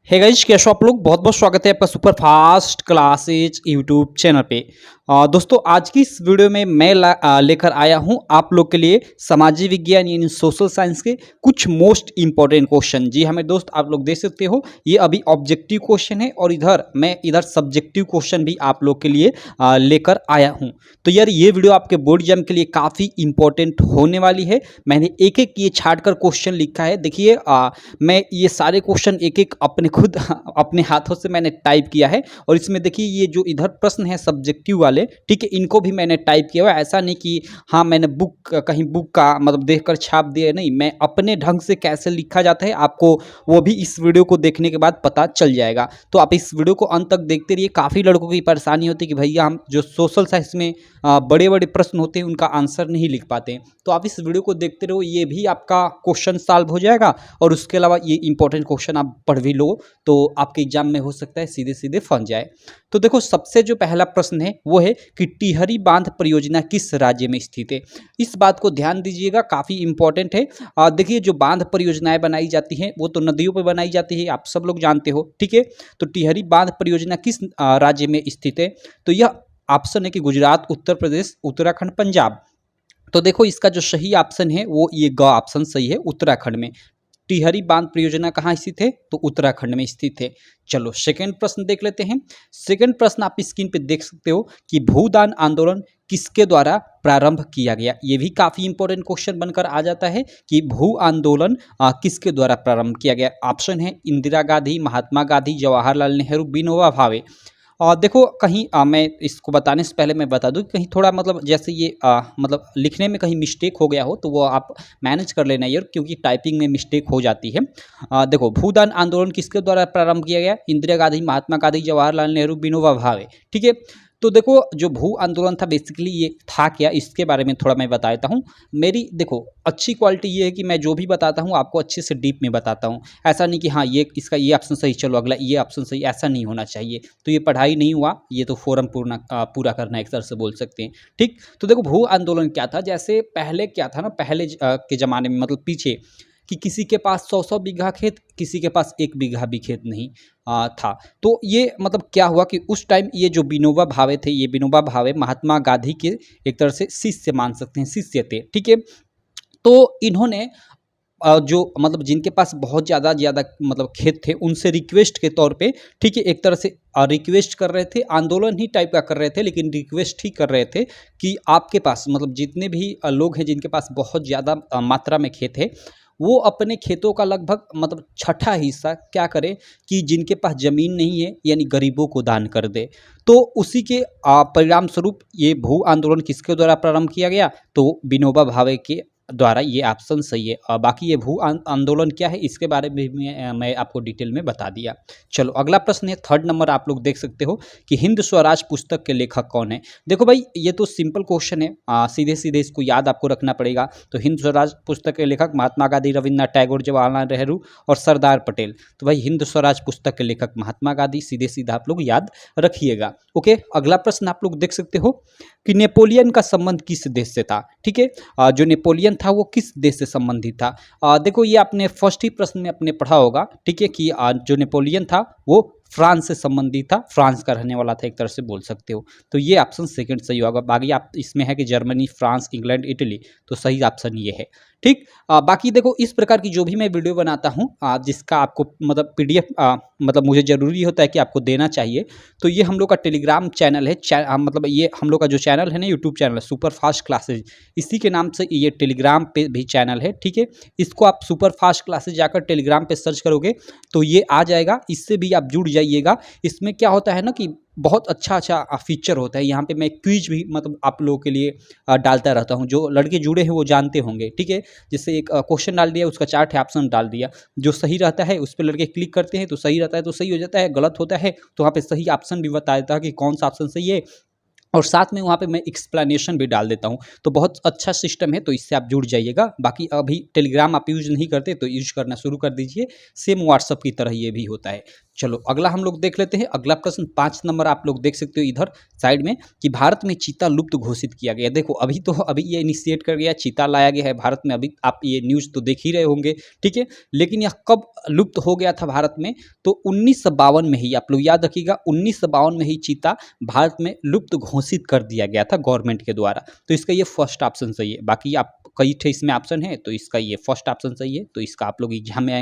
Hey guys, कैसे हो आप लोग। बहुत बहुत स्वागत है आपका super fast classes YouTube channel पे। दोस्तों, आज की इस वीडियो में मैं लेकर आया हूं आप लोग के लिए सामाजिक विज्ञान यानी सोशल साइंस के कुछ मोस्ट इंपॉर्टेंट क्वेश्चन। जी हमें दोस्त, आप लोग देख सकते हो ये अभी ऑब्जेक्टिव क्वेश्चन है और इधर सब्जेक्टिव क्वेश्चन भी आप लोग के लिए लेकर आया हूँ। तो यार ये वीडियो आपके बोर्ड एग्जाम के लिए काफ़ी इंपॉर्टेंट होने वाली है। मैंने एक एक ये छाट कर क्वेश्चन लिखा है। देखिए मैं ये सारे क्वेश्चन एक एक अपने खुद अपने हाथों से मैंने टाइप किया है और इसमें देखिए ये जो इधर प्रश्न है सब्जेक्टिव वाले, ठीक है, इनको भी मैंने टाइप किया हुआ है। ऐसा नहीं कि हाँ मैंने कहीं बुक का मतलब देखकर छाप दिया, नहीं, मैं अपने ढंग से कैसे लिखा जाता है आपको वो भी इस वीडियो को देखने के बाद पता चल जाएगा। तो आप इस वीडियो को अंत तक देखते रहिए। काफ़ी लड़कों की परेशानी होती है कि भैया हम जो सोशल साइंस में बड़े बड़े प्रश्न होते हैं उनका आंसर नहीं लिख पाते हैं। तो आप इस वीडियो को देखते रहो, ये भी आपका क्वेश्चन सॉल्व हो जाएगा और उसके अलावा ये इंपॉर्टेंट क्वेश्चन आप पढ़ भी लो तो आपके एग्जाम में हो सकता है सीधे सीधे फंस जाए। तो देखो, सबसे जो पहला प्रश्न है वो है कि टिहरी बांध परियोजना किस राज्य में स्थित है। इस बात को ध्यान दीजिएगा, काफ़ी इंपॉर्टेंट है। देखिए जो बांध परियोजनाएं बनाई जाती हैं वो तो नदियों पर बनाई जाती है, आप सब लोग जानते हो, ठीक है। तो टिहरी बांध परियोजना किस राज्य में स्थित है। तो यह ऑप्शन है कि गुजरात, उत्तर प्रदेश, उत्तराखंड, पंजाब। तो देखो इसका जो सही ऑप्शन है वो ये ग ऑप्शन सही है, उत्तराखंड में। टिहरी बांध परियोजना कहाँ स्थित है, तो उत्तराखंड में स्थित है। चलो सेकंड प्रश्न देख लेते हैं। सेकंड प्रश्न आप स्क्रीन पे देख सकते हो कि भूदान आंदोलन किसके द्वारा प्रारंभ किया गया। ये भी काफी इंपॉर्टेंट क्वेश्चन बनकर आ जाता है कि भू आंदोलन किसके द्वारा प्रारंभ किया गया। ऑप्शन है इंदिरा गांधी, महात्मा गांधी, जवाहरलाल नेहरू, विनोबा भावे। और देखो कहीं मैं इसको बताने से पहले मैं बता दूं कि कहीं थोड़ा मतलब जैसे ये मतलब लिखने में कहीं मिस्टेक हो गया हो तो वो आप मैनेज कर लेना यार, क्योंकि टाइपिंग में मिस्टेक हो जाती है। देखो भूदान आंदोलन किसके द्वारा प्रारंभ किया गया, इंदिरा गांधी, महात्मा गांधी, जवाहरलाल नेहरू, विनोबा भावे, ठीक है। तो देखो जो भू आंदोलन था बेसिकली ये था क्या, इसके बारे में थोड़ा मैं बता देता हूँ। मेरी देखो अच्छी क्वालिटी ये है कि मैं जो भी बताता हूँ आपको अच्छे से डीप में बताता हूँ। ऐसा नहीं कि हाँ ये इसका ये ऑप्शन सही, चलो अगला ये ऑप्शन सही, ऐसा नहीं होना चाहिए। तो ये पढ़ाई नहीं हुआ, ये तो फॉर्म पूरा करना एक तरह से बोल सकते हैं, ठीक। तो देखो भू आंदोलन क्या था, जैसे पहले क्या था ना, पहले के ज़माने में मतलब पीछे कि किसी के पास 100-100 बीघा खेत, किसी के पास 1 बीघा भी खेत नहीं था। तो ये मतलब क्या हुआ कि उस टाइम ये जो विनोबा भावे थे, ये विनोबा भावे महात्मा गांधी के एक तरह से शिष्य मान सकते हैं, शिष्य थे, ठीक है। तो इन्होंने जो मतलब जिनके पास बहुत ज़्यादा ज़्यादा मतलब खेत थे उनसे रिक्वेस्ट के तौर पे, ठीक है, एक तरह से रिक्वेस्ट कर रहे थे, आंदोलन ही टाइप का कर रहे थे लेकिन रिक्वेस्ट ही कर रहे थे कि आपके पास मतलब जितने भी लोग हैं जिनके पास बहुत ज़्यादा मात्रा में खेत है वो अपने खेतों का लगभग मतलब छठा हिस्सा क्या करें कि जिनके पास ज़मीन नहीं है यानी गरीबों को दान कर दे। तो उसी के परिणाम स्वरूप ये भू आंदोलन किसके द्वारा प्रारंभ किया गया, तो विनोबा भावे के द्वारा। ये ऑप्शन सही है। बाकी ये भू आंदोलन क्या है इसके बारे में भी मैं आपको डिटेल में बता दिया। चलो अगला प्रश्न है, थर्ड नंबर आप लोग देख सकते हो कि हिंद स्वराज पुस्तक के लेखक कौन है। देखो भाई ये तो सिंपल क्वेश्चन है, सीधे सीधे इसको याद आपको रखना पड़ेगा। तो हिंद स्वराज पुस्तक के लेखक महात्मा गांधी, रविन्द्रनाथ टैगोर, जवाहरलाल नेहरू और सरदार पटेल। तो भाई हिंद स्वराज पुस्तक के लेखक महात्मा गांधी, सीधे सीधा आप लोग याद रखिएगा। ओके, अगला प्रश्न आप लोग देख सकते हो कि नेपोलियन का संबंध किस देश से था, ठीक है। जो नेपोलियन था वो किस देश से संबंधित था। देखो ये आपने फर्स्ट ही प्रश्न में अपने पढ़ा होगा, ठीक है, कि जो नेपोलियन था वो फ्रांस से संबंधित था, फ्रांस का रहने वाला था एक तरह से बोल सकते हो। तो ये ऑप्शन सेकंड सही होगा। बाकी आप इसमें है कि जर्मनी, फ्रांस, इंग्लैंड, इटली, तो सही ऑप्शन ये है, ठीक। बाकी देखो इस प्रकार की जो भी मैं वीडियो बनाता हूँ जिसका आपको मतलब PDF मतलब मुझे ज़रूरी होता है कि आपको देना चाहिए। तो ये हम लोग का टेलीग्राम चैनल है, मतलब ये हम लोग का जो चैनल है ना, यूट्यूब चैनल है सुपर फास्ट क्लासेज, इसी के नाम से ये टेलीग्राम पे भी चैनल है, ठीक है। इसको आप सुपर फास्ट क्लासेज जाकर टेलीग्राम पे सर्च करोगे तो ये आ जाएगा, इससे भी आप जुड़ जाइएगा। इसमें क्या होता है ना कि बहुत अच्छा फीचर होता है। यहाँ पे मैं क्विज भी मतलब आप लोगों के लिए डालता रहता हूँ, जो लड़के जुड़े हैं वो जानते होंगे, ठीक है। जैसे एक क्वेश्चन डाल दिया, उसका 4 ऑप्शन डाल दिया, जो सही रहता है उस पर लड़के क्लिक करते हैं तो सही रहता है तो सही हो जाता है, गलत होता है तो वहाँ पे सही ऑप्शन भी बता देता है कि कौन सा ऑप्शन सही है, और साथ में वहाँ पे मैं एक्सप्लेनेशन भी डाल देता हूँ। तो बहुत अच्छा सिस्टम है, तो इससे आप जुड़ जाइएगा। बाकी अभी टेलीग्राम आप यूज़ नहीं करते तो यूज करना शुरू कर दीजिए, सेम व्हाट्सअप की तरह ये भी होता है। चलो अगला हम लोग देख लेते हैं। अगला प्रश्न 5 नंबर आप लोग देख सकते हो इधर साइड में कि भारत में चीता लुप्त घोषित किया गया। देखो अभी ये इनिशिएट कर गया, चीता लाया गया है भारत में। अभी आप ये न्यूज़ तो देख ही रहे होंगे, ठीक है। लेकिन यह कब लुप्त हो गया था भारत में? तो 1952 में ही, आप लोग याद रखिएगा, 1952 में ही चीता भारत में लुप्त घोषित कर दिया गया था गवर्नमेंट के द्वारा। तो इसका ये फर्स्ट ऑप्शन सही है। बाकी आप कई ठे इसमें ऑप्शन है, तो इसका ये फर्स्ट ऑप्शन सही है। तो इसका आप लोग एग्जाम में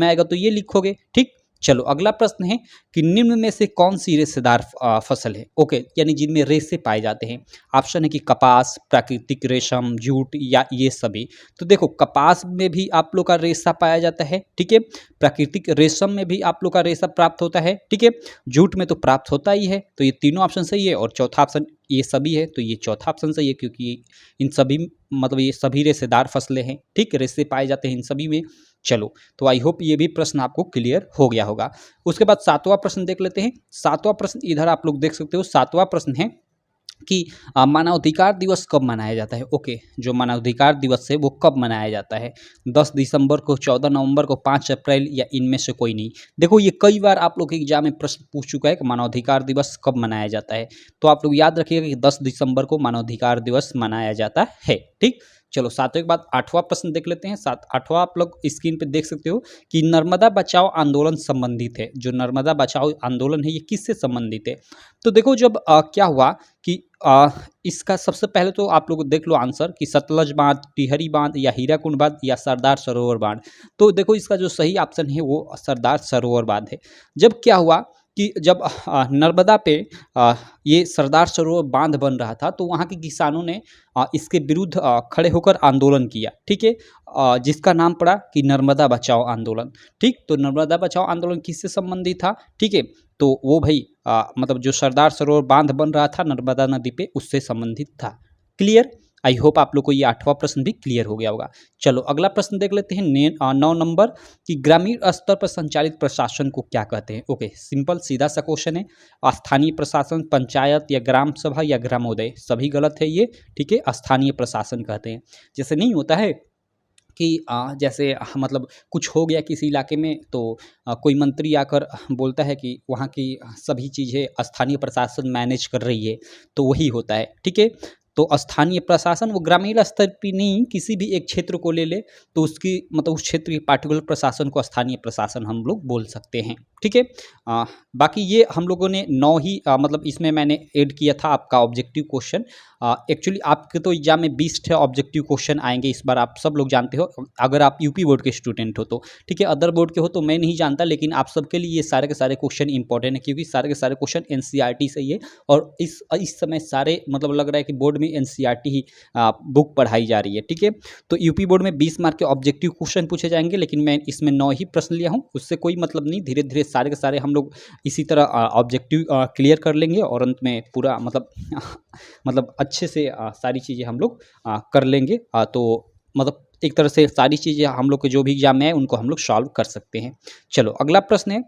आएगा तो ये लिखोगे, ठीक। चलो अगला प्रश्न है कि निम्न में से कौन सी रेशेदार फसल है? ओके, यानी जिनमें रेशे पाए जाते हैं। ऑप्शन है कि कपास, प्राकृतिक रेशम, जूट या ये सभी। तो देखो कपास में भी आप लोग का रेशा पाया जाता है, ठीक है। प्राकृतिक रेशम में भी आप लोग का रेशा प्राप्त होता है, ठीक है। जूट में तो प्राप्त होता ही है। तो ये तीनों ऑप्शन सही है। और चौथा ऑप्शन ये सभी है, तो ये चौथा ऑप्शन सही है, क्योंकि इन सभी मतलब ये सभी रेशेदार फसलें हैं, ठीक। रेशे पाए जाते हैं इन सभी में। चलो, तो आई होप ये भी प्रश्न आपको क्लियर हो गया होगा। उसके बाद 7वां प्रश्न देख लेते हैं। 7वां प्रश्न इधर आप लोग देख सकते हो। 7वां प्रश्न है कि मानवाधिकार दिवस कब मनाया जाता है? ओके, जो मानवाधिकार दिवस है वो कब मनाया जाता है? 10 दिसंबर को, 14 नवंबर को, 5 अप्रैल या इनमें से कोई नहीं? देखो ये कई बार आप लोग के एग्जाम में प्रश्न पूछ चुका है कि मानवाधिकार दिवस कब मनाया जाता है। तो आप लोग याद रखिएगा कि 10 दिसंबर को मानवाधिकार दिवस मनाया जाता है, ठीक। चलो 7वें के बाद 8वां प्रश्न देख लेते हैं। 8वां आप लोग स्क्रीन पे देख सकते हो कि नर्मदा बचाओ आंदोलन संबंधित है। जो नर्मदा बचाओ आंदोलन है ये किससे संबंधित है? तो देखो जब क्या हुआ कि इसका सबसे पहले तो आप लोग देख लो आंसर कि सतलज बांध, टिहरी बांध या हीराकुंड बांध या सरदार सरोवर बांध। तो देखो इसका जो सही ऑप्शन है वो सरदार सरोवर बांध है। जब क्या हुआ कि जब नर्मदा पे ये सरदार सरोवर बांध बन रहा था तो वहाँ के किसानों ने इसके विरुद्ध खड़े होकर आंदोलन किया, ठीक है। जिसका नाम पड़ा कि नर्मदा बचाओ आंदोलन, ठीक। तो नर्मदा बचाओ आंदोलन किससे संबंधित था? ठीक है, तो वो भाई मतलब जो सरदार सरोवर बांध बन रहा था नर्मदा नदी पे उससे संबंधित था। क्लियर? आई होप आप लोग को ये 8वां प्रश्न भी क्लियर हो गया होगा। चलो अगला प्रश्न देख लेते हैं 9 नंबर कि ग्रामीण स्तर पर संचालित प्रशासन को क्या कहते हैं? ओके, सिंपल सीधा सा क्वेश्चन है। स्थानीय प्रशासन, पंचायत या ग्राम सभा या ग्रामोदय, सभी गलत है ये, ठीक है। स्थानीय प्रशासन कहते हैं। जैसे नहीं होता है कि जैसे मतलब कुछ हो गया किसी इलाके में तो कोई मंत्री आकर बोलता है कि वहाँ की सभी चीज़ें स्थानीय प्रशासन मैनेज कर रही है, तो वही होता है, ठीक है। तो स्थानीय प्रशासन वो ग्रामीण स्तर पर नहीं, किसी भी एक क्षेत्र को ले ले तो उसकी मतलब उस क्षेत्र की पार्टिकुलर प्रशासन को स्थानीय प्रशासन हम लोग बोल सकते हैं, ठीक है। बाकी ये हम लोगों ने 9 ही मतलब इसमें मैंने ऐड किया था आपका ऑब्जेक्टिव क्वेश्चन। एक्चुअली आपके तो एग्जाम में 20 ऑब्जेक्टिव क्वेश्चन आएंगे इस बार, आप सब लोग जानते हो अगर आप यूपी बोर्ड के स्टूडेंट हो तो, ठीक है। अदर बोर्ड के हो तो मैं नहीं जानता, लेकिन आप सबके लिए ये सारे के सारे क्वेश्चन इंपॉर्टेंट है, क्योंकि सारे के सारे क्वेश्चन एनसीईआरटी से ही है। और इस समय सारे मतलब लग रहा है कि बोर्ड में एनसीईआरटी ही बुक पढ़ाई जा रही है, ठीक है। तो यूपी बोर्ड में 20 मार्क के ऑब्जेक्टिव क्वेश्चन पूछे जाएंगे, लेकिन मैं इसमें 9 ही प्रश्न लिया हूँ, उससे कोई मतलब नहीं। धीरे धीरे सारे के सारे हम लोग इसी तरह ऑब्जेक्टिव क्लियर कर लेंगे और अंत में पूरा मतलब अच्छे से सारी चीज़ें हम लोग कर लेंगे। तो मतलब एक तरह से सारी चीज़ें हम लोग के जो भी एग्जाम में है उनको हम लोग सॉल्व कर सकते हैं। चलो अगला प्रश्न है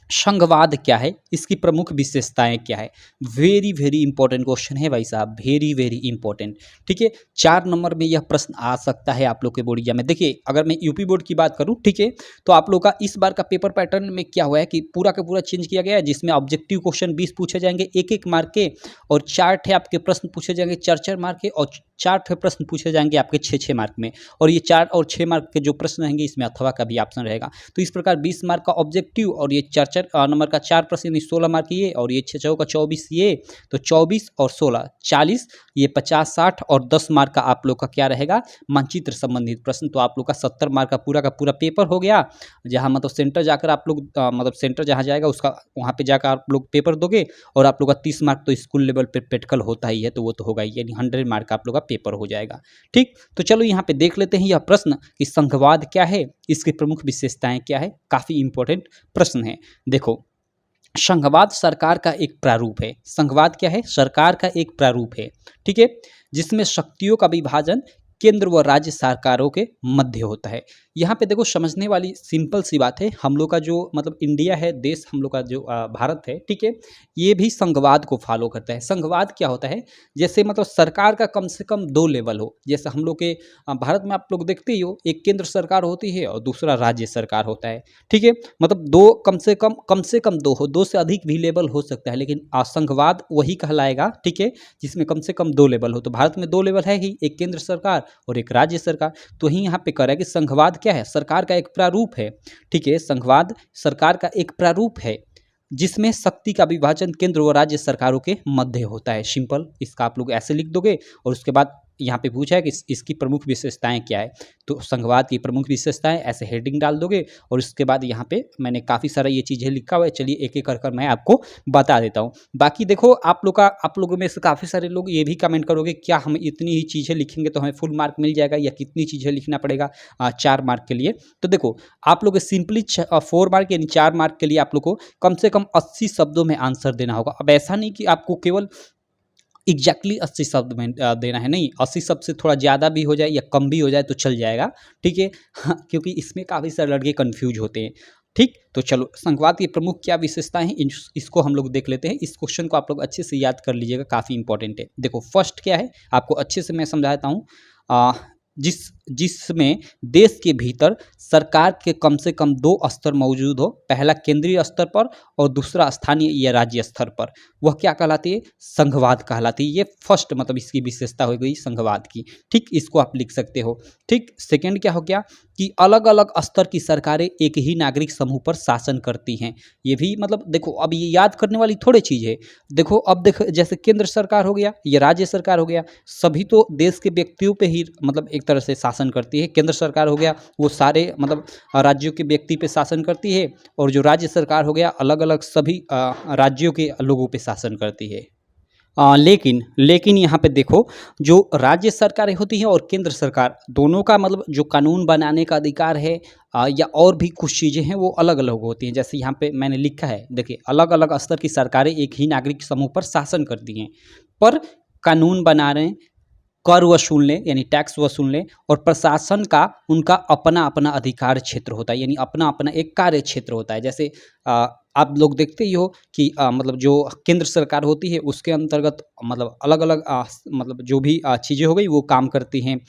संघवाद क्या है, इसकी प्रमुख विशेषताएं क्या है? वेरी वेरी इंपॉर्टेंट क्वेश्चन है भाई साहब, वेरी वेरी इंपॉर्टेंट, ठीक है। 4 नंबर में यह प्रश्न आ सकता है आप लोग के बोर्ड एग्जाम में। देखिए अगर मैं यूपी बोर्ड की बात करूं, ठीक है, तो आप लोग का इस बार का पेपर पैटर्न में क्या हुआ है कि पूरा का पूरा चेंज किया गया है, जिसमें ऑब्जेक्टिव क्वेश्चन 20 पूछे जाएंगे 1-1 मार्क के, और 4 ठे आपके प्रश्न पूछे जाएंगे 4-4 मार्क के, और 4 ठे प्रश्न पूछे जाएंगे आपके 6-6 मार्क में। और ये 4 और 6 मार्क के जो प्रश्न रहेंगे इसमें अथवा का भी ऑप्शन रहेगा। तो इस प्रकार 20 मार्क का ऑब्जेक्टिव और ये 4-4 नंबर का 4 प्रश्न यानी 16 मार्क ये, और ये 6 का 24 ये, तो 24 और 16 40, ये 50-60 और 10 मार्क का आप लोग का क्या रहेगा मानचित्र संबंधित प्रश्न। तो आप लोग का 70 मार्क का पूरा पेपर हो गया, जहां मतलब सेंटर जाकर आप लोग मतलब सेंटर जहां जाएगा उसका वहां पे जाकर आप लोग पेपर दोगे, और आप लोग का 30 मार्क तो स्कूल लेवल पे प्रैक्टिकल होता ही है, तो वो तो होगा ही, यानी 100 मार्क का आप लोग का पेपर हो जाएगा, ठीक। तो चलो यहाँ पे देख लेते हैं यह प्रश्न कि संघवाद क्या है, इसकी प्रमुख विशेषताएं क्या है। काफी इंपॉर्टेंट प्रश्न है। देखो संघवाद सरकार का एक प्रारूप है। संघवाद क्या है? सरकार का एक प्रारूप है, ठीक है, जिसमें शक्तियों का विभाजन केंद्र व राज्य सरकारों के मध्य होता है। यहाँ पे देखो समझने वाली सिंपल सी बात है, हम लोग का जो मतलब इंडिया है, देश हम लोग का जो भारत है, ठीक है, ये भी संघवाद को फॉलो करता है। संघवाद क्या होता है, जैसे मतलब सरकार का कम से कम 2 लेवल हो। जैसे हम लोग के भारत में आप लोग देखते ही हो, एक केंद्र सरकार होती है और दूसरा राज्य सरकार होता है, ठीक है। मतलब 2 कम से कम 2 हो, 2 से अधिक भी लेवल हो सकता है, लेकिन संघवाद वही कहलाएगा, ठीक है, जिसमें कम से कम 2 लेवल हो। तो भारत में 2 लेवल है ही, एक केंद्र सरकार और एक राज्य सरकार। तो ही यहाँ पे कह रहा है कि संघवाद क्या है, सरकार का एक प्रारूप है, ठीक है। संघवाद सरकार का एक प्रारूप है जिसमें शक्ति का विभाजन केंद्र व राज्य सरकारों के मध्य होता है। सिंपल, इसका आप लोग ऐसे लिख दोगे और उसके बाद यहाँ पे पूछा है कि इसकी प्रमुख विशेषताएं क्या है, तो संघवाद की प्रमुख विशेषताएं ऐसे हेडिंग डाल दोगे और उसके बाद यहाँ पे मैंने काफ़ी सारा ये चीज़ें लिखा हुआ है। चलिए एक एक कर मैं आपको बता देता हूँ। बाकी देखो आप लोगों में से काफ़ी सारे लोग ये भी कमेंट करोगे क्या हम इतनी ही चीज़ें लिखेंगे तो हमें फुल मार्क मिल जाएगा या कितनी चीज़ें लिखना पड़ेगा 4 मार्क के लिए। तो देखो आप लोग सिंपली 4 मार्क यानी 4 मार्क के लिए आप लोग को कम से कम 80 शब्दों में आंसर देना होगा। अब ऐसा नहीं कि आपको केवल एग्जैक्टली 80 शब्द में देना है, नहीं, 80 शब्द से थोड़ा ज़्यादा भी हो जाए या कम भी हो जाए तो चल जाएगा, ठीक है। हाँ, क्योंकि इसमें काफ़ी सारे लड़के कंफ्यूज होते हैं, ठीक। तो चलो संघवाद की प्रमुख क्या विशेषताएं हैं इसको हम लोग देख लेते हैं। इस क्वेश्चन को आप लोग अच्छे से याद कर लीजिएगा, काफ़ी इंपॉर्टेंट है। देखो फर्स्ट क्या है, आपको अच्छे से मैं समझाता हूँ। जिसमें देश के भीतर सरकार के कम से कम 2 स्तर मौजूद हो, पहला केंद्रीय स्तर पर और दूसरा स्थानीय या राज्य स्तर पर, वह क्या कहलाती है, संघवाद कहलाती है। ये फर्स्ट मतलब इसकी विशेषता हो गई संघवाद की, ठीक। इसको आप लिख सकते हो, ठीक। सेकंड क्या हो गया कि अलग अलग स्तर की सरकारें एक ही नागरिक समूह पर शासन करती हैं। ये भी मतलब देखो अब ये याद करने वाली थोड़ी चीज़ है। देखो अब देखो जैसे केंद्र सरकार हो गया या राज्य सरकार हो गया, सभी तो देश के व्यक्तियों पे ही मतलब एक तरह से शासन करती है। केंद्र सरकार हो गया वो सारे मतलब राज्यों के व्यक्ति पे शासन करती है, और जो राज्य सरकार हो गया अलग अलग सभी राज्यों के लोगों पे शासन करती है। लेकिन यहाँ पे देखो जो राज्य सरकारें होती हैं और केंद्र सरकार दोनों का मतलब जो कानून बनाने का अधिकार है या और भी कुछ चीज़ें हैं वो अलग अलग होती हैं। जैसे यहाँ पे मैंने लिखा है, देखिए अलग अलग स्तर की सरकारें एक ही नागरिक समूह पर शासन करती हैं, पर कानून बना रहे, कर वसूलने यानी टैक्स वसूलने और प्रशासन का उनका अपना अपना अधिकार क्षेत्र होता है, यानी अपना अपना एक कार्य क्षेत्र होता है। जैसे आप लोग देखते ही हो कि मतलब जो केंद्र सरकार होती है उसके अंतर्गत मतलब अलग अलग मतलब जो भी चीज़ें हो गई वो काम करती हैं।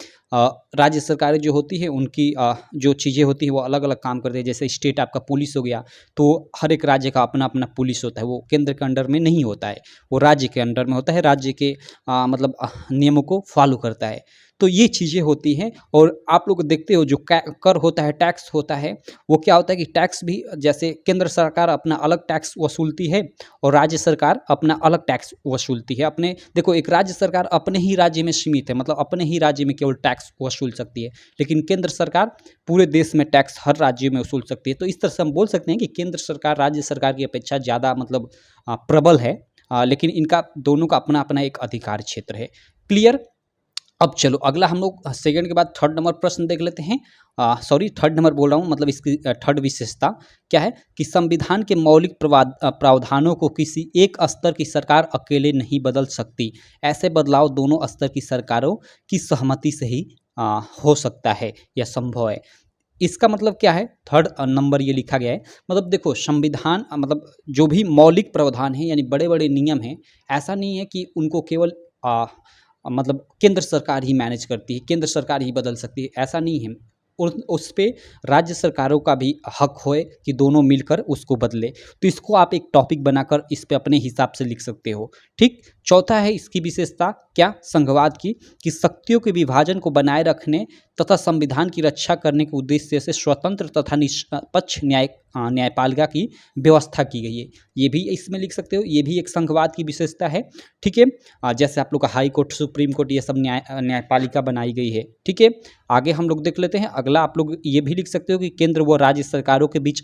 राज्य सरकारें जो होती है उनकी जो चीज़ें होती हैं वो अलग अलग काम करती है। जैसे स्टेट आपका पुलिस हो गया, तो हर एक राज्य का अपना अपना पुलिस होता है, वो केंद्र के अंडर में नहीं होता है, वो राज्य के अंडर में होता है, राज्य के मतलब नियमों को फॉलो करता है। तो ये चीज़ें होती हैं। और आप लोग देखते हो जो कर होता है, टैक्स होता है, वो क्या होता है कि टैक्स भी जैसे केंद्र सरकार अपना अलग टैक्स वसूलती है और राज्य सरकार अपना अलग टैक्स वसूलती है। अपने देखो एक राज्य सरकार अपने ही राज्य में सीमित है, मतलब अपने ही राज्य में केवल टैक्स वसूल सकती है, लेकिन केंद्र सरकार पूरे देश में टैक्स हर राज्य में वसूल सकती है। तो इस तरह से हम बोल सकते हैं कि केंद्र सरकार राज्य सरकार की अपेक्षा ज़्यादा मतलब प्रबल है, लेकिन इनका दोनों का अपना अपना एक अधिकार क्षेत्र है। क्लियर। अब चलो अगला हम लोग सेकंड के बाद थर्ड नंबर प्रश्न देख लेते हैं। सॉरी थर्ड नंबर बोल रहा हूँ, मतलब इसकी थर्ड विशेषता क्या है कि संविधान के मौलिक प्रावधानों को किसी एक स्तर की सरकार अकेले नहीं बदल सकती। ऐसे बदलाव दोनों स्तर की सरकारों की सहमति से ही हो सकता है या संभव है। इसका मतलब क्या है, थर्ड नंबर ये लिखा गया है। मतलब देखो संविधान मतलब जो भी मौलिक प्रावधान है यानी बड़े बड़े नियम हैं, ऐसा नहीं है कि उनको केवल मतलब केंद्र सरकार ही मैनेज करती है, केंद्र सरकार ही बदल सकती है, ऐसा नहीं है। उस पे राज्य सरकारों का भी हक होए कि दोनों मिलकर उसको बदले। तो इसको आप एक टॉपिक बनाकर इस पे अपने हिसाब से लिख सकते हो, ठीक। चौथा है इसकी विशेषता क्या, संघवाद की, कि शक्तियों के विभाजन को बनाए रखने तथा संविधान की रक्षा करने के उद्देश्य से स्वतंत्र तथा निष्पक्ष न्यायपालिका की व्यवस्था की गई है। ये भी इसमें लिख सकते हो, ये भी एक संघवाद की विशेषता है, ठीक है। जैसे आप लोग का हाई कोर्ट, सुप्रीम कोर्ट, ये सब न्यायपालिका बनाई गई है, ठीक है। आगे हम लोग देख लेते हैं अगला। आप लोग ये भी लिख सकते हो कि केंद्र व राज्य सरकारों के बीच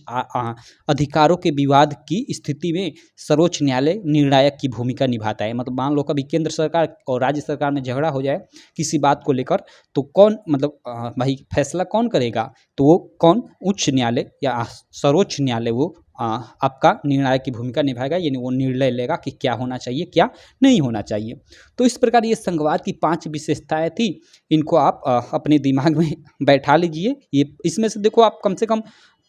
अधिकारों के विवाद की स्थिति में सर्वोच्च न्यायालय निर्णायक की भूमिका निभाता है। मतलब मतलब मान लो कभी केंद्र सरकार और राज्य सरकार में झगड़ा हो जाए किसी बात को लेकर, तो कौन मतलब भाई फैसला कौन करेगा, तो वो कौन, उच्च न्यायालय या सर्वोच्च न्यायालय वो आपका निर्णायक की भूमिका निभाएगा, यानी वो निर्णय लेगा कि क्या होना चाहिए क्या नहीं होना चाहिए। तो इस प्रकार ये संघवाद की 5 विशेषताएं थी, इनको आप अपने दिमाग में बैठा लीजिए। ये इसमें से देखो आप कम से कम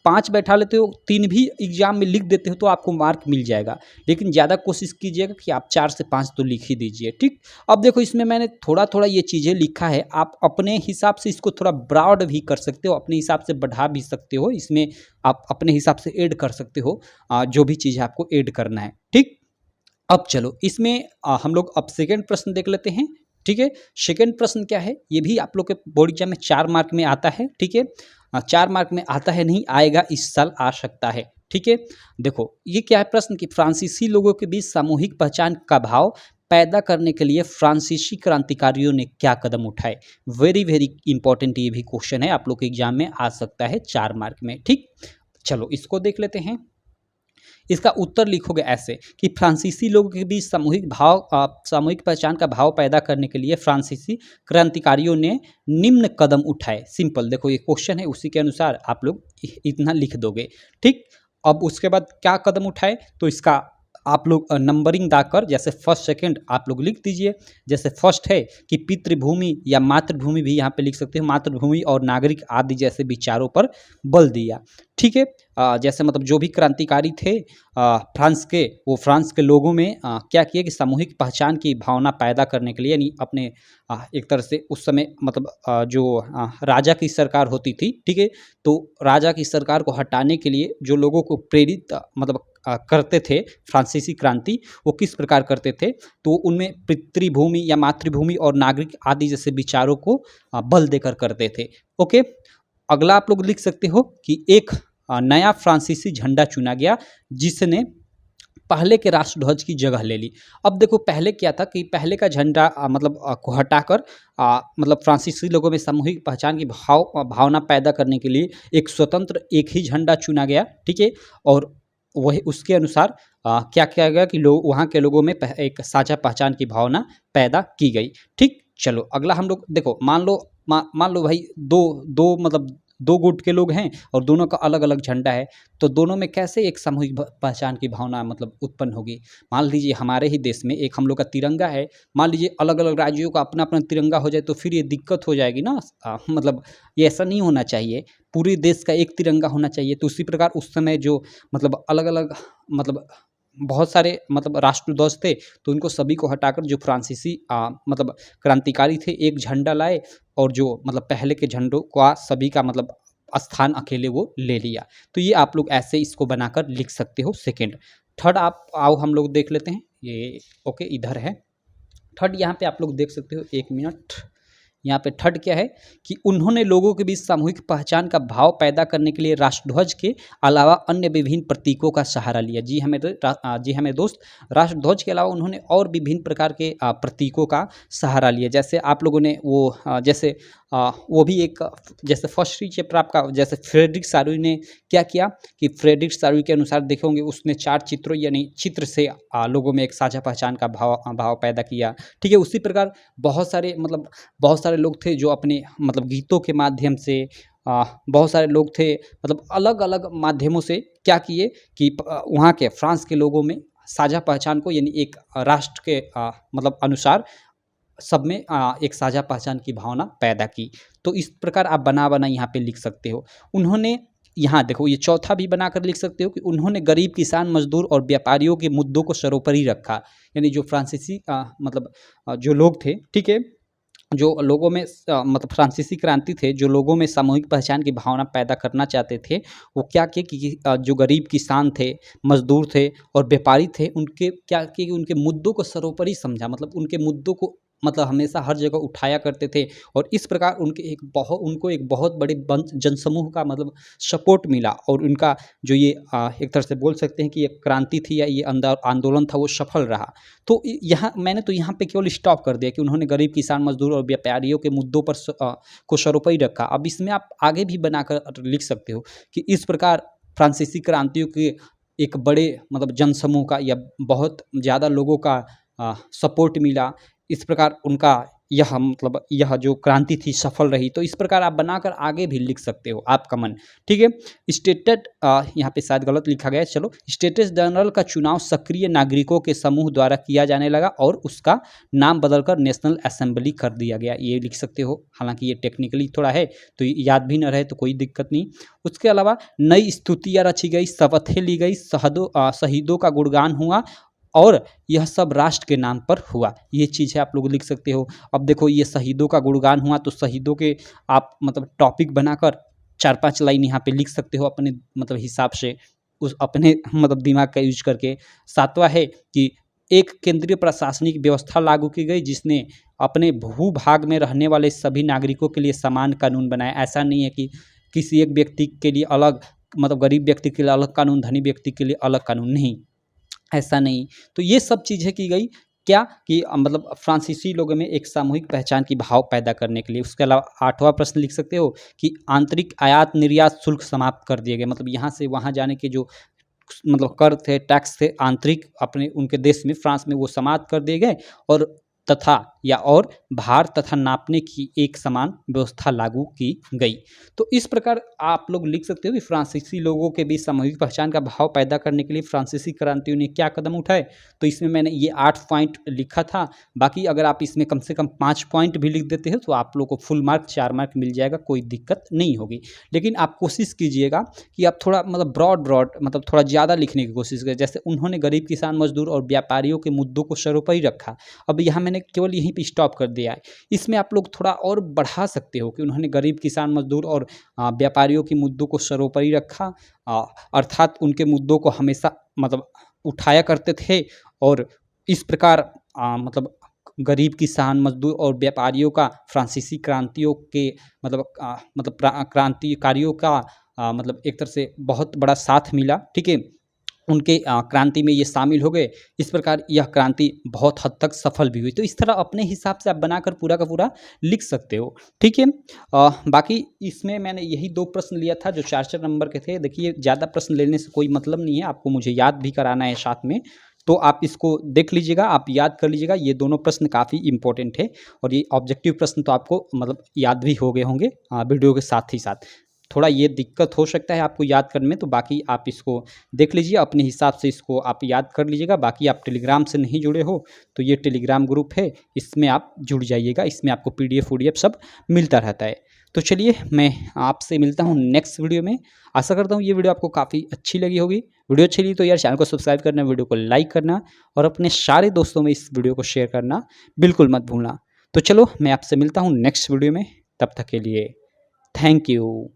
5 बैठा लेते हो, 3 भी एग्जाम में लिख देते हो तो आपको मार्क मिल जाएगा, लेकिन ज़्यादा कोशिश कीजिएगा कि आप 4 से 5 तो लिख ही दीजिए, ठीक। अब देखो इसमें मैंने थोड़ा थोड़ा ये चीज़ें लिखा है, आप अपने हिसाब से इसको थोड़ा ब्रॉड भी कर सकते हो, अपने हिसाब से बढ़ा भी सकते हो, इसमें आप अपने हिसाब से ऐड कर सकते हो जो भी चीज़ आपको ऐड करना है, ठीक। अब चलो इसमें हम लोग अब सेकेंड प्रश्न देख लेते हैं, ठीक है। सेकेंड प्रश्न क्या है, ये भी आप लोग के बोर्ड एग्जाम में 4 मार्क में आता है, ठीक है। 4 मार्क में आता है, नहीं आएगा इस साल आ सकता है, ठीक है। देखो ये क्या है प्रश्न कि फ्रांसीसी लोगों के बीच सामूहिक पहचान का भाव पैदा करने के लिए फ्रांसीसी क्रांतिकारियों ने क्या कदम उठाए। वेरी वेरी इंपॉर्टेंट ये भी क्वेश्चन है, आप लोग के एग्जाम में आ सकता है 4 मार्क में, ठीक। चलो इसको देख लेते हैं। इसका उत्तर लिखोगे ऐसे कि फ्रांसीसी लोगों के बीच सामूहिक पहचान का भाव पैदा करने के लिए फ्रांसीसी क्रांतिकारियों ने निम्न कदम उठाए। सिंपल, देखो ये क्वेश्चन है, उसी के अनुसार आप लोग इतना लिख दोगे, ठीक। अब उसके बाद क्या कदम उठाए, तो इसका आप लोग नंबरिंग दाकर जैसे फर्स्ट सेकंड आप लोग लिख दीजिए। जैसे फर्स्ट है कि पितृभूमि या मातृभूमि भी यहाँ पे लिख सकते हो, मातृभूमि और नागरिक आदि जैसे विचारों पर बल दिया, ठीक है। जैसे मतलब जो भी क्रांतिकारी थे फ्रांस के, वो फ्रांस के लोगों में क्या किए कि सामूहिक पहचान की भावना पैदा करने के लिए, यानी अपने एक तरह से उस समय मतलब जो राजा की सरकार होती थी, ठीक है, तो राजा की सरकार को हटाने के लिए जो लोगों को प्रेरित मतलब करते थे फ्रांसीसी क्रांति, वो किस प्रकार करते थे, तो उनमें पितृभूमि या मातृभूमि और नागरिक आदि जैसे विचारों को बल देकर करते थे। ओके, अगला आप लोग लिख सकते हो कि एक नया फ्रांसीसी झंडा चुना गया जिसने पहले के राष्ट्रध्वज की जगह ले ली। अब देखो पहले क्या था कि पहले का झंडा मतलब को हटाकर मतलब फ्रांसीसी लोगों में सामूहिक पहचान की भावना पैदा करने के लिए एक स्वतंत्र एक ही झंडा चुना गया, ठीक है। और वही उसके अनुसार क्या किया गया कि लोग वहाँ के लोगों में एक साझा पहचान की भावना पैदा की गई, ठीक। चलो अगला हम लोग देखो, मान लो भाई दो मतलब 2 गुट के लोग हैं और दोनों का अलग अलग झंडा है, तो दोनों में कैसे एक सामूहिक पहचान की भावना मतलब उत्पन्न होगी। मान लीजिए हमारे ही देश में एक हम लोग का तिरंगा है, मान लीजिए अलग अलग राज्यों का अपना अपना तिरंगा हो जाए तो फिर ये दिक्कत हो जाएगी ना। मतलब ये ऐसा नहीं होना चाहिए, पूरे देश का एक तिरंगा होना चाहिए। तो उसी प्रकार उस समय जो मतलब अलग अलग मतलब बहुत सारे मतलब राष्ट्रध्वज थे, तो उनको सभी को हटाकर जो फ्रांसीसी मतलब क्रांतिकारी थे एक झंडा लाए, और जो मतलब पहले के झंडों का सभी का मतलब स्थान अकेले वो ले लिया। तो ये आप लोग ऐसे इसको बनाकर लिख सकते हो। सेकंड, थर्ड आप आओ हम लोग देख लेते हैं। ये ओके इधर है थर्ड, यहाँ पे आप लोग देख सकते हो, 1 मिनट। यहाँ पे थर्ड क्या है कि उन्होंने लोगों के बीच सामूहिक पहचान का भाव पैदा करने के लिए राष्ट्रध्वज के अलावा अन्य विभिन्न प्रतीकों का सहारा लिया। जी हमें दोस्त, राष्ट्रध्वज के अलावा उन्होंने और विभिन्न प्रकार के प्रतीकों का सहारा लिया। जैसे आप लोगों ने वो जैसे वो भी एक जैसे फर्स्ट चैप्टर आपका, जैसे फ्रेडरिक सारुई ने क्या किया कि फ्रेडरिक सारुई के अनुसार देखेंगे उसने 4 चित्रों यानी चित्र से लोगों में एक साझा पहचान का भाव पैदा किया, ठीक है। उसी प्रकार बहुत सारे लोग थे जो अपने मतलब गीतों के माध्यम से बहुत सारे लोग थे मतलब अलग अलग माध्यमों से क्या किए कि वहाँ के फ्रांस के लोगों में साझा पहचान को यानी एक राष्ट्र के मतलब अनुसार सब में एक साझा पहचान की भावना पैदा की। तो इस प्रकार आप बना यहाँ पे लिख सकते हो। उन्होंने यहाँ देखो ये चौथा भी बनाकर लिख सकते हो कि उन्होंने गरीब किसान मजदूर और व्यापारियों के मुद्दों को सर्वोपरि रखा। यानी जो फ्रांसीसी मतलब जो लोग थे, ठीक है, जो लोगों में मतलब फ्रांसीसी क्रांति थे, जो लोगों में सामूहिक पहचान की भावना पैदा करना चाहते थे, वो क्या किए कि जो गरीब किसान थे, मजदूर थे और व्यापारी थे, उनके क्या किए कि उनके मुद्दों को सर्वोपरि समझा, मतलब उनके मुद्दों को मतलब हमेशा हर जगह उठाया करते थे। और इस प्रकार उनको एक बहुत बड़े जनसमूह का मतलब सपोर्ट मिला, और उनका जो ये एक तरह से बोल सकते हैं कि ये क्रांति थी या ये आंदोलन था वो सफल रहा। तो मैंने तो यहाँ पे केवल स्टॉप कर दिया कि उन्होंने गरीब किसान मजदूर और व्यापारियों के मुद्दों पर को सर्वोपरि रखा। अब इसमें आप आगे भी बनाकर लिख सकते हो कि इस प्रकार फ्रांसीसी क्रांतियों के एक बड़े मतलब जनसमूह का या बहुत ज़्यादा लोगों का सपोर्ट मिला, इस प्रकार उनका यह मतलब यह जो क्रांति थी सफल रही। तो इस प्रकार आप बनाकर आगे भी लिख सकते हो, आपका मन। ठीक है। स्टेटेड यहाँ पे शायद गलत लिखा गया है, चलो। स्टेट्स जनरल का चुनाव सक्रिय नागरिकों के समूह द्वारा किया जाने लगा और उसका नाम बदलकर नेशनल असेंबली कर दिया गया, ये लिख सकते हो। हालांकि ये टेक्निकली थोड़ा है तो याद भी न रहे तो कोई दिक्कत नहीं। उसके अलावा नई स्तुतियाँ रची गई, शपथें ली गई, शहीदों का गुणगान हुआ और यह सब राष्ट्र के नाम पर हुआ, ये चीज़ है, आप लोग लिख सकते हो। अब देखो ये शहीदों का गुणगान हुआ तो शहीदों के आप मतलब टॉपिक बनाकर 4-5 लाइन यहाँ पे लिख सकते हो अपने मतलब हिसाब से, उस अपने मतलब दिमाग का यूज करके। सातवां है कि एक केंद्रीय प्रशासनिक व्यवस्था लागू की गई जिसने अपने भूभाग में रहने वाले सभी नागरिकों के लिए समान कानून बनाए। ऐसा नहीं है कि किसी एक व्यक्ति के लिए अलग, मतलब गरीब व्यक्ति के लिए अलग कानून, धनी व्यक्ति के लिए अलग कानून, नहीं, ऐसा नहीं। तो ये सब चीज़ें की गई क्या कि मतलब फ्रांसीसी लोगों में एक सामूहिक पहचान की भाव पैदा करने के लिए। उसके अलावा 8वां प्रश्न लिख सकते हो कि आंतरिक आयात निर्यात शुल्क समाप्त कर दिए गए, मतलब यहाँ से वहाँ जाने के जो मतलब कर थे, टैक्स थे आंतरिक अपने उनके देश में फ्रांस में, वो समाप्त कर दिए गए और तथा या और भार तथा नापने की एक समान व्यवस्था लागू की गई। तो इस प्रकार आप लोग लिख सकते हो कि फ्रांसीसी लोगों के बीच सामूहिक पहचान का भाव पैदा करने के लिए फ्रांसीसी क्रांतियों ने क्या कदम उठाए। तो इसमें मैंने ये 8 पॉइंट लिखा था। बाकी अगर आप इसमें कम से कम 5 पॉइंट भी लिख देते हो तो आप लोग को फुल मार्क 4 मार्क मिल जाएगा, कोई दिक्कत नहीं होगी। लेकिन आप कोशिश कीजिएगा कि आप थोड़ा मतलब ब्रॉड मतलब थोड़ा ज़्यादा लिखने की कोशिश करें। जैसे उन्होंने गरीब किसान मजदूर और व्यापारियों के मुद्दों को सर्वोपरि रखा, अब यहाँ मैंने केवल यहीं पे स्टॉप कर दिया है। इसमें आप लोग थोड़ा और बढ़ा सकते हो कि उन्होंने गरीब किसान मजदूर और व्यापारियों के मुद्दों को सर्वोपरि रखा, अर्थात उनके मुद्दों को हमेशा मतलब उठाया करते थे और इस प्रकार मतलब गरीब किसान मजदूर और व्यापारियों का फ्रांसीसी क्रांतियों के मतलब क्रांतिकारियों का मतलब एक तरह से बहुत बड़ा साथ मिला। ठीक है, उनके क्रांति में ये शामिल हो गए। इस प्रकार यह क्रांति बहुत हद तक सफल भी हुई। तो इस तरह अपने हिसाब से आप बनाकर पूरा का पूरा लिख सकते हो। ठीक है। बाकी इसमें मैंने यही 2 प्रश्न लिया था जो 4-4 नंबर के थे। देखिए ज़्यादा प्रश्न लेने से कोई मतलब नहीं है, आपको मुझे याद भी कराना है साथ में, तो आप इसको देख लीजिएगा, आप याद कर लीजिएगा। ये दोनों प्रश्न काफ़ी इंपॉर्टेंट है और ये ऑब्जेक्टिव प्रश्न तो आपको मतलब याद भी हो गए होंगे वीडियो के साथ ही साथ। थोड़ा ये दिक्कत हो सकता है आपको याद करने में, तो बाकी आप इसको देख लीजिए अपने हिसाब से, इसको आप याद कर लीजिएगा। बाकी आप टेलीग्राम से नहीं जुड़े हो तो ये टेलीग्राम ग्रुप है, इसमें आप जुड़ जाइएगा, इसमें आपको PDF वुडीएफ सब मिलता रहता है। तो चलिए मैं आपसे मिलता हूँ नेक्स्ट वीडियो में। आशा करता हूँ ये वीडियो आपको काफ़ी अच्छी लगी होगी। वीडियो अच्छी लगी तो यार चैनल को सब्सक्राइब करना, वीडियो को लाइक करना और अपने सारे दोस्तों में इस वीडियो को शेयर करना बिल्कुल मत भूलना। तो चलो मैं आपसे मिलता हूँ नेक्स्ट वीडियो में, तब तक के लिए थैंक यू।